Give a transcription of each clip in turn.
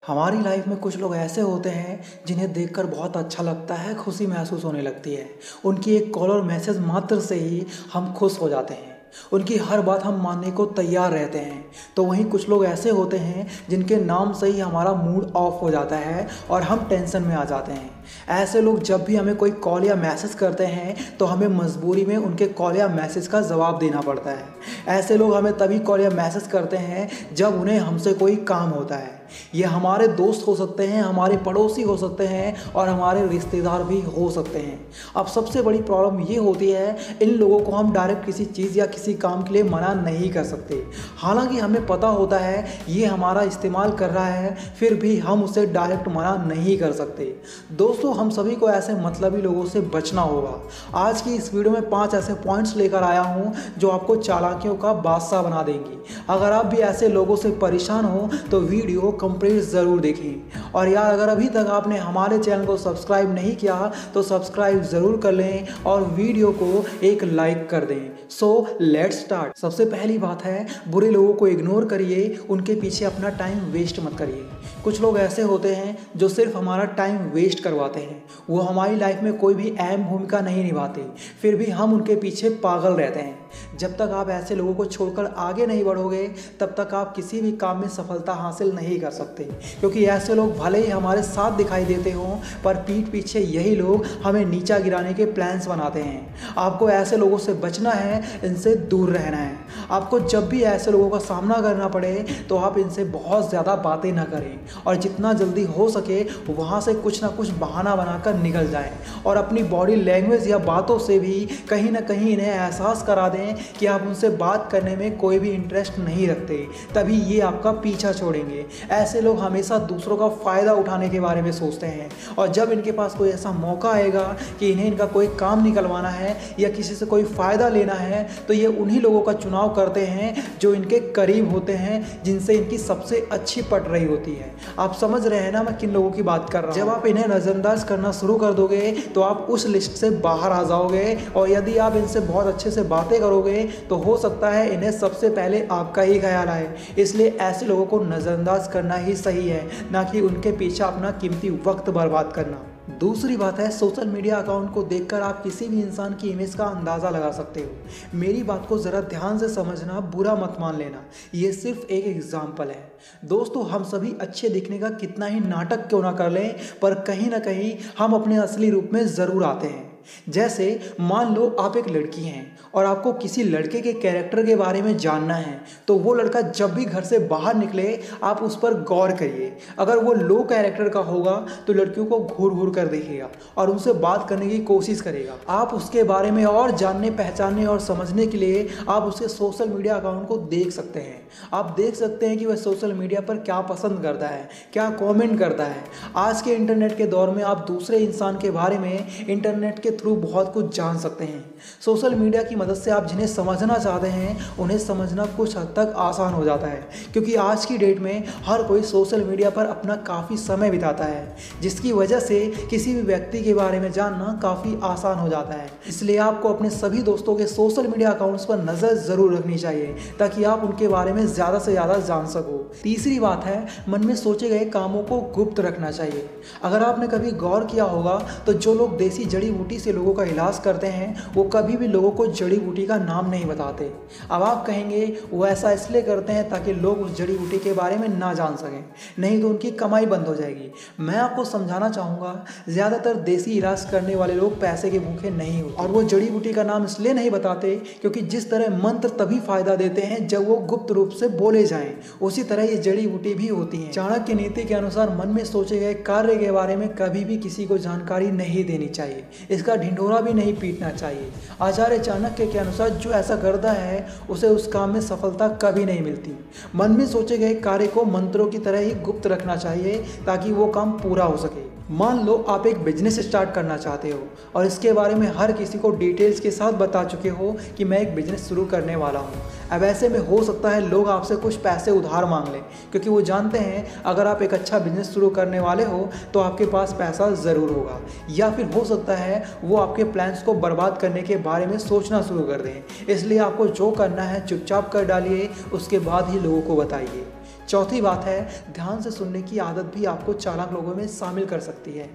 हमारी लाइफ में कुछ लोग ऐसे होते हैं जिन्हें देखकर बहुत अच्छा लगता है, खुशी महसूस होने लगती है। उनकी एक कॉल और मैसेज मात्र से ही हम खुश हो जाते हैं। उनकी हर बात हम मानने को तैयार रहते हैं। तो वहीं कुछ लोग ऐसे होते हैं जिनके नाम से ही हमारा मूड ऑफ हो जाता है और हम टेंशन में आ जाते हैं। ऐसे लोग जब भी हमें कोई कॉल या मैसेज करते हैं तो हमें मजबूरी में उनके कॉल या मैसेज का जवाब देना पड़ता है। ऐसे लोग हमें तभी कॉल या मैसेज करते हैं जब उन्हें हमसे कोई काम होता है। ये हमारे दोस्त हो सकते हैं, हमारे पड़ोसी हो सकते हैं और हमारे रिश्तेदार भी हो सकते हैं। अब सबसे बड़ी प्रॉब्लम ये होती है, इन लोगों को हम डायरेक्ट किसी चीज़ या किसी काम के लिए मना नहीं कर सकते। हालांकि हमें पता होता है ये हमारा इस्तेमाल कर रहा है, फिर भी हम उसे डायरेक्ट मना नहीं कर सकते। दोस्तों, हम सभी को ऐसे मतलबी लोगों से बचना होगा। आज की इस वीडियो में 5 ऐसे पॉइंट्स लेकर आया हूँ जो आपको चालाकियों का बादशाह बना देंगी। अगर आप भी ऐसे लोगों से परेशान हो तो वीडियो कंप्लीट ज़रूर देखें। और यार, अगर अभी तक आपने हमारे चैनल को सब्सक्राइब नहीं किया तो सब्सक्राइब ज़रूर कर लें और वीडियो को एक लाइक कर दें। So let's start. सबसे पहली बात है, बुरे लोगों को इग्नोर करिए, उनके पीछे अपना टाइम वेस्ट मत करिए। कुछ लोग ऐसे होते हैं जो सिर्फ हमारा टाइम वेस्ट करवाते हैं। वो हमारी लाइफ में कोई भी अहम भूमिका नहीं निभाते, फिर भी हम उनके पीछे पागल रहते हैं। जब तक आप ऐसे लोगों को छोड़कर आगे नहीं बढ़ोगे तब तक आप किसी भी काम में सफलता हासिल नहीं कर सकते, क्योंकि ऐसे लोग भले ही हमारे साथ दिखाई देते हों पर पीठ पीछे यही लोग हमें नीचा गिराने के प्लान्स बनाते हैं। आपको ऐसे लोगों से बचना है, इनसे दूर रहना है। आपको जब भी ऐसे लोगों का सामना करना पड़े तो आप इनसे बहुत ज़्यादा बातें ना करें और जितना जल्दी हो सके वहाँ से कुछ ना कुछ बहाना बनाकर निकल जाएं और अपनी बॉडी लैंग्वेज या बातों से भी कहीं ना कहीं इन्हें एहसास करा दें कि आप उनसे बात करने में कोई भी इंटरेस्ट नहीं रखते, तभी ये आपका पीछा छोड़ेंगे। ऐसे लोग हमेशा दूसरों का फ़ायदा उठाने के बारे में सोचते हैं और जब इनके पास कोई ऐसा मौका आएगा कि इन्हें इनका कोई काम निकलवाना है या किसी से कोई फ़ायदा लेना है तो ये उन्हीं लोगों का चुनाव करते हैं जो इनके करीब होते हैं, जिनसे इनकी सबसे अच्छी पट रही होती है। आप समझ रहे हैं ना मैं किन लोगों की बात कर रहा हूँ। जब आप इन्हें नज़रअंदाज करना शुरू कर दोगे तो आप उस लिस्ट से बाहर आ जाओगे और यदि आप इनसे बहुत अच्छे से बातें करोगे तो हो सकता है इन्हें सबसे पहले आपका ही ख्याल आए। इसलिए ऐसे लोगों को नज़रअंदाज करना ही सही है, ना कि उनके पीछे अपना कीमती वक्त बर्बाद करना। दूसरी बात है, सोशल मीडिया अकाउंट को देखकर आप किसी भी इंसान की इमेज का अंदाज़ा लगा सकते हो। मेरी बात को ज़रा ध्यान से समझना, बुरा मत मान लेना, ये सिर्फ एक एग्जाम्पल है। दोस्तों, हम सभी अच्छे दिखने का कितना ही नाटक क्यों ना कर लें पर कहीं ना कहीं हम अपने असली रूप में ज़रूर आते हैं। जैसे मान लो आप एक लड़की हैं और आपको किसी लड़के के कैरेक्टर के बारे में जानना है तो वो लड़का जब भी घर से बाहर निकले आप उस पर गौर करिए। अगर वो लो कैरेक्टर का होगा तो लड़कियों को घूर घूर कर देखेगा और उनसे बात करने की कोशिश करेगा। आप उसके बारे में और जानने, पहचानने और समझने के लिए आप उसके सोशल मीडिया अकाउंट को देख सकते हैं। आप देख सकते हैं कि वह सोशल मीडिया पर क्या पसंद करता है, क्या कॉमेंट करता है। आज के इंटरनेट के दौर में आप दूसरे इंसान के बारे में इंटरनेट के थ्रू बहुत कुछ जान सकते हैं। सोशल मीडिया की मदद से आप जिन्हें समझना चाहते हैं उन्हें समझना कुछ हद तक आसान हो जाता है, क्योंकि आज की डेट में हर कोई सोशल मीडिया पर अपना काफ़ी समय बिताता है, जिसकी वजह से किसी भी व्यक्ति के बारे में जानना काफ़ी आसान हो जाता है। इसलिए आपको अपने सभी दोस्तों के सोशल मीडिया अकाउंट्स पर नज़र ज़रूर रखनी चाहिए ताकि आप उनके बारे में ज़्यादा से ज़्यादा जान सको। तीसरी बात है, मन में सोचे गए कामों को गुप्त रखना चाहिए। अगर आपने कभी गौर किया होगा तो जो लोग देसी जड़ी बूटी से लोगों का इलाज करते हैं वो कभी भी लोगों को जड़ी बूटी का नाम नहीं बताते। अब आप कहेंगे वो ऐसा इसलिए करते हैं ताकि लोग उस जड़ी बूटी के बारे में ना जान सकें, नहीं तो उनकी कमाई बंद हो जाएगी। मैं आपको समझाना चाहूँगा, ज़्यादातर देसी इलाज करने वाले लोग पैसे के भूखे नहीं होते और वो जड़ी बूटी का नाम इसलिए नहीं बताते क्योंकि जिस तरह मंत्र तभी फायदा देते हैं जब वो गुप्त रूप से बोले जाएं, उसी तरह ये जड़ी बूटी भी होती हैं। चाणक्य नीति के अनुसार मन में सोचे गए कार्य के बारे में कभी भी किसी को जानकारी नहीं देनी चाहिए, इसका ढिंढोरा भी नहीं पीटना चाहिए। आचार्य चाणक्य के अनुसार जो ऐसा करता है उसे उस काम में सफलता कभी नहीं मिलती। मन में सोचे गए कार्य को मंत्रों की तरह ही गुप्त रखना चाहिए ताकि वो काम पूरा हो सके। मान लो आप एक बिजनेस स्टार्ट करना चाहते हो और इसके बारे में हर किसी को डिटेल्स के साथ बता चुके हो कि मैं एक बिजनेस शुरू करने वाला हूँ। अब ऐसे में हो सकता है लोग आपसे कुछ पैसे उधार मांग लें, क्योंकि वो जानते हैं अगर आप एक अच्छा बिजनेस शुरू करने वाले हो तो आपके पास पैसा ज़रूर होगा। या फिर हो सकता है वो आपके प्लान्स को बर्बाद करने के बारे में सोचना शुरू कर दें। इसलिए आपको जो करना है चुपचाप कर डालिए, उसके बाद ही लोगों को बताइए। चौथी बात है, ध्यान से सुनने की आदत भी आपको चालाक लोगों में शामिल कर सकती है।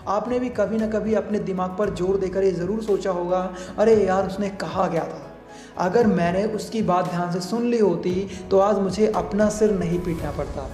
आपने भी कभी ना कभी अपने दिमाग पर जोर देकर ये ज़रूर सोचा होगा, अरे यार उसने कहा क्या था, अगर मैंने उसकी बात ध्यान से सुन ली होती तो आज मुझे अपना सिर नहीं पीटना पड़ता।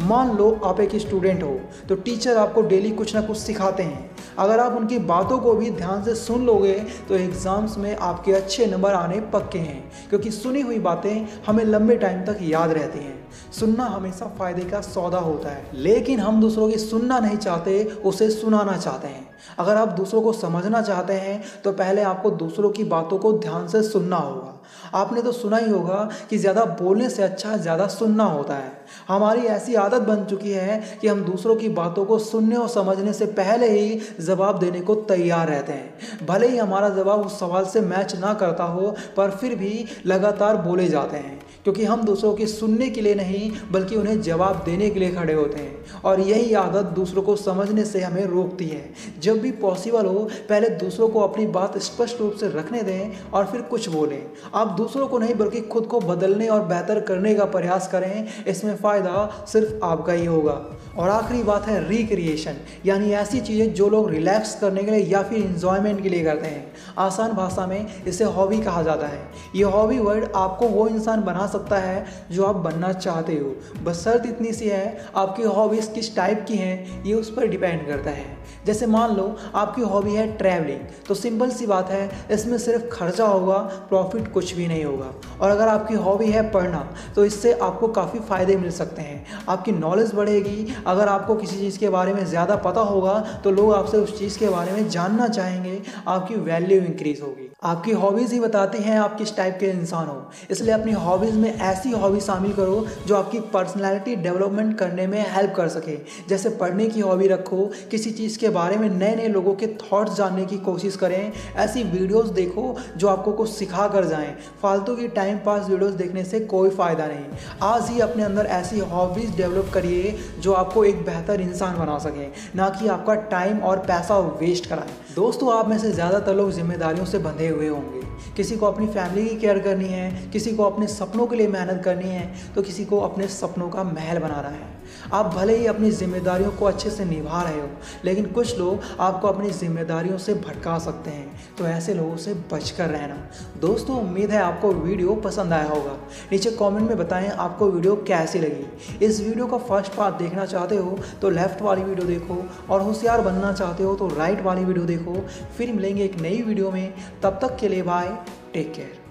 मान लो आप एक स्टूडेंट हो तो टीचर आपको डेली कुछ ना कुछ सिखाते हैं। अगर आप उनकी बातों को भी ध्यान से सुन लोगे तो एग्ज़ाम्स में आपके अच्छे नंबर आने पक्के हैं, क्योंकि सुनी हुई बातें हमें लंबे टाइम तक याद रहती हैं। सुनना हमेशा फ़ायदे का सौदा होता है, लेकिन हम दूसरों की सुनना नहीं चाहते, उसे सुनाना चाहते हैं। अगर आप दूसरों को समझना चाहते हैं तो पहले आपको दूसरों की बातों को ध्यान से सुनना होगा। आपने तो सुना ही होगा कि ज़्यादा बोलने से अच्छा ज़्यादा सुनना होता है। हमारी ऐसी आदत बन चुकी है कि हम दूसरों की बातों को सुनने और समझने से पहले ही जवाब देने को तैयार रहते हैं। भले ही हमारा जवाब उस सवाल से मैच ना करता हो, पर फिर भी लगातार बोले जाते हैं, क्योंकि हम दूसरों की सुनने के लिए नहीं बल्कि उन्हें जवाब देने के लिए खड़े होते हैं। और यही आदत दूसरों को समझने से हमें रोकती है। जब भी पॉसिबल हो पहले दूसरों को अपनी बात स्पष्ट रूप से रखने दें और फिर कुछ बोलें। आप दूसरों को नहीं बल्कि खुद को बदलने और बेहतर करने का प्रयास करें, इसमें फ़ायदा सिर्फ आपका ही होगा। और आखिरी बात है रिक्रिएशन, यानी ऐसी चीज़ें जो लोग रिलैक्स करने के लिए या फिर इंजॉयमेंट के लिए करते हैं। आसान भाषा में इसे हॉबी कहा जाता है। ये हॉबी वर्ड आपको वो इंसान बना सकता है जो आप बनना चाहते हो। बस शर्त इतनी सी है, आपकी हॉबीज़ किस टाइप की हैं ये उस पर डिपेंड करता है। जैसे मान लो आपकी हॉबी है ट्रैवलिंग, तो सिंपल सी बात है, इसमें सिर्फ खर्चा होगा, प्रॉफिट कुछ भी नहीं होगा। और अगर आपकी हॉबी है पढ़ना, तो इससे आपको काफ़ी फ़ायदे मिल सकते हैं। आपकी नॉलेज बढ़ेगी। अगर आपको किसी चीज़ के बारे में ज़्यादा पता होगा तो लोग आपसे उस चीज़ के बारे में जानना चाहेंगे, आपकी वैल्यू इंक्रीज़ होगी। आपकी हॉबीज़ ही बताती हैं आप किस टाइप के इंसान हो। इसलिए अपनी हॉबीज़ में ऐसी हॉबी शामिल करो जो आपकी पर्सनैलिटी डेवलपमेंट करने में हेल्प कर सके। जैसे पढ़ने की हॉबी रखो, किसी चीज़ के बारे में नए नए लोगों के थॉट्स जानने की कोशिश करें, ऐसी वीडियोस देखो जो आपको कुछ सिखा कर जाएं। फालतू की टाइम पास वीडियोस देखने से कोई फ़ायदा नहीं। आज ही अपने अंदर ऐसी हॉबीज़ डेवलप करिए जो आपको एक बेहतर इंसान बना सके, ना कि आपका टाइम और पैसा वेस्ट कराएं। दोस्तों, आप में से ज़्यादातर लोग जिम्मेदारियों से बंधे हुए होंगे। किसी को अपनी फैमिली की केयर करनी है, किसी को अपने सपनों के लिए मेहनत करनी है, तो किसी को अपने सपनों का महल बनाना है। आप भले ही अपनी जिम्मेदारियों को अच्छे से निभा रहे हो, लेकिन कुछ लोग आपको अपनी जिम्मेदारियों से भटका सकते हैं, तो ऐसे लोगों से बचकर रहना। दोस्तों, उम्मीद है आपको वीडियो पसंद आया होगा। नीचे कमेंट में बताएं आपको वीडियो कैसी लगी। इस वीडियो का फर्स्ट पार्ट देखना चाहते हो तो लेफ्ट वाली वीडियो देखो, और होशियार बनना चाहते हो तो राइट वाली वीडियो देखो। फिर मिलेंगे एक नई वीडियो में, तब तक के लिए बाय, टेक केयर।